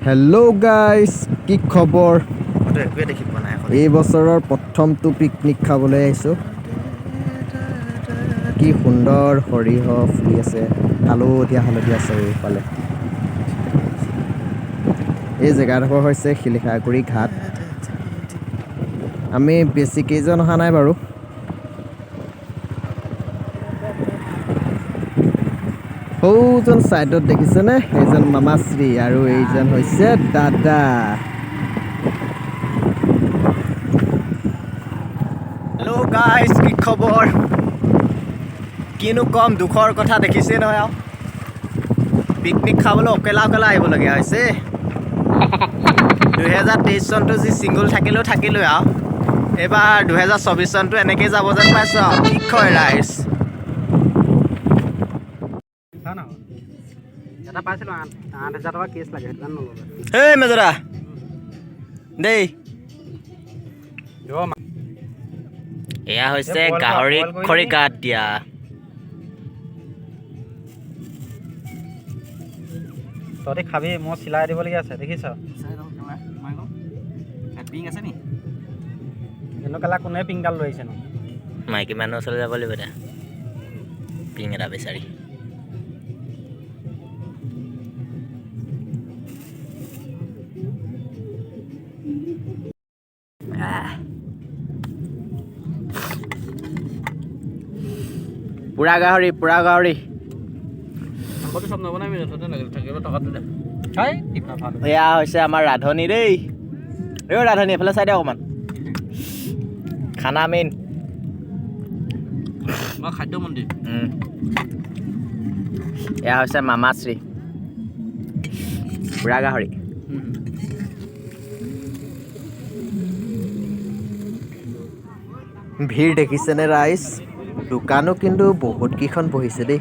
Hello' guys, কি খবৰ? এই বছৰৰ প্ৰথমটো পিকনিক খাবলৈ আহিছোঁ। কি সুন্দৰ সৰিয়হ ফুলি আছে, হালধীয়া চাৰিওফালে। এই জেগাডোখৰ হৈছে শিলিখাগুৰি ঘাট। আমি বেছি কেইজন অহা নাই বাৰু। সৌজন ছাইডত দেখিছেনে? এইজন মামাশ্ৰী আৰু এইজন হৈছে দাদা। হেল্ল' গাইজ, কি খবৰ? কিনো কম, দুখৰ কথা দেখিছে নহয় আৰু। পিকনিক খাবলৈ অকেলা আহিবলগীয়া হৈছে। 2023 চনটো যি ছিংগুল থাকিলোৱে আৰু এইবাৰ 2024 চনটো এনেকেই যাব যেন পাইছোঁ আৰু। কি কয় ৰাইজ? এটা পাইছিলোঁ 8,000 টকা কেছ লাগে, সেইটো কাৰণে নল'লে। হেই মেজৰা দেই, এয়া হৈছে গাহৰি খৰি গাত দিয়া। তহঁতি খাবি, মই চিলাই দিবলগীয়া আছে, দেখিছ? পিং আছে নি? এনেকুৱা কোনে পিংডাল লৈ আহিছে নো? মাইকী মানুহ ওচৰলৈ যাব লাগিব এতিয়া, পিং এটা বিচাৰি। পুৰা গাহৰি। মাংসটো চব নবনাবি, থাকিব টকাটো দে। এয়া হৈছে আমাৰ ৰান্ধনি দেই। ৰান্ধনি এফালে চাই দে অকণমান। খানা মেইন। মই খাদ্য মন্দিৰ। এয়া হৈছে মামাশ্ৰী, পুৰা গাহৰি। ভিৰ দেখিছেনে ৰাইজ? দোকানো কিন্তু বহুত কেইখন বহিছে দেই।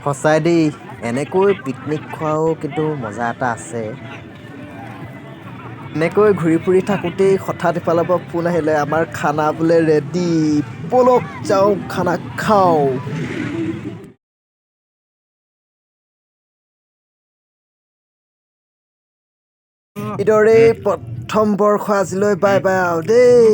সঁচাই দেই, এনেকৈ পিকনিক খোৱাও কিন্তু মজা এটা আছে। এনেকৈ ঘূৰি ফুৰি থাকোঁতেই হঠাৎ ইফালৰ পৰা ফোন আহিলে, আমাৰ খানা বোলে ৰেডি, ব'লক যাওঁ খানা খাওঁ। এইদৰেই প্ৰথম বৰ্ষ আজিলৈ বাই বাই আৰু দেই।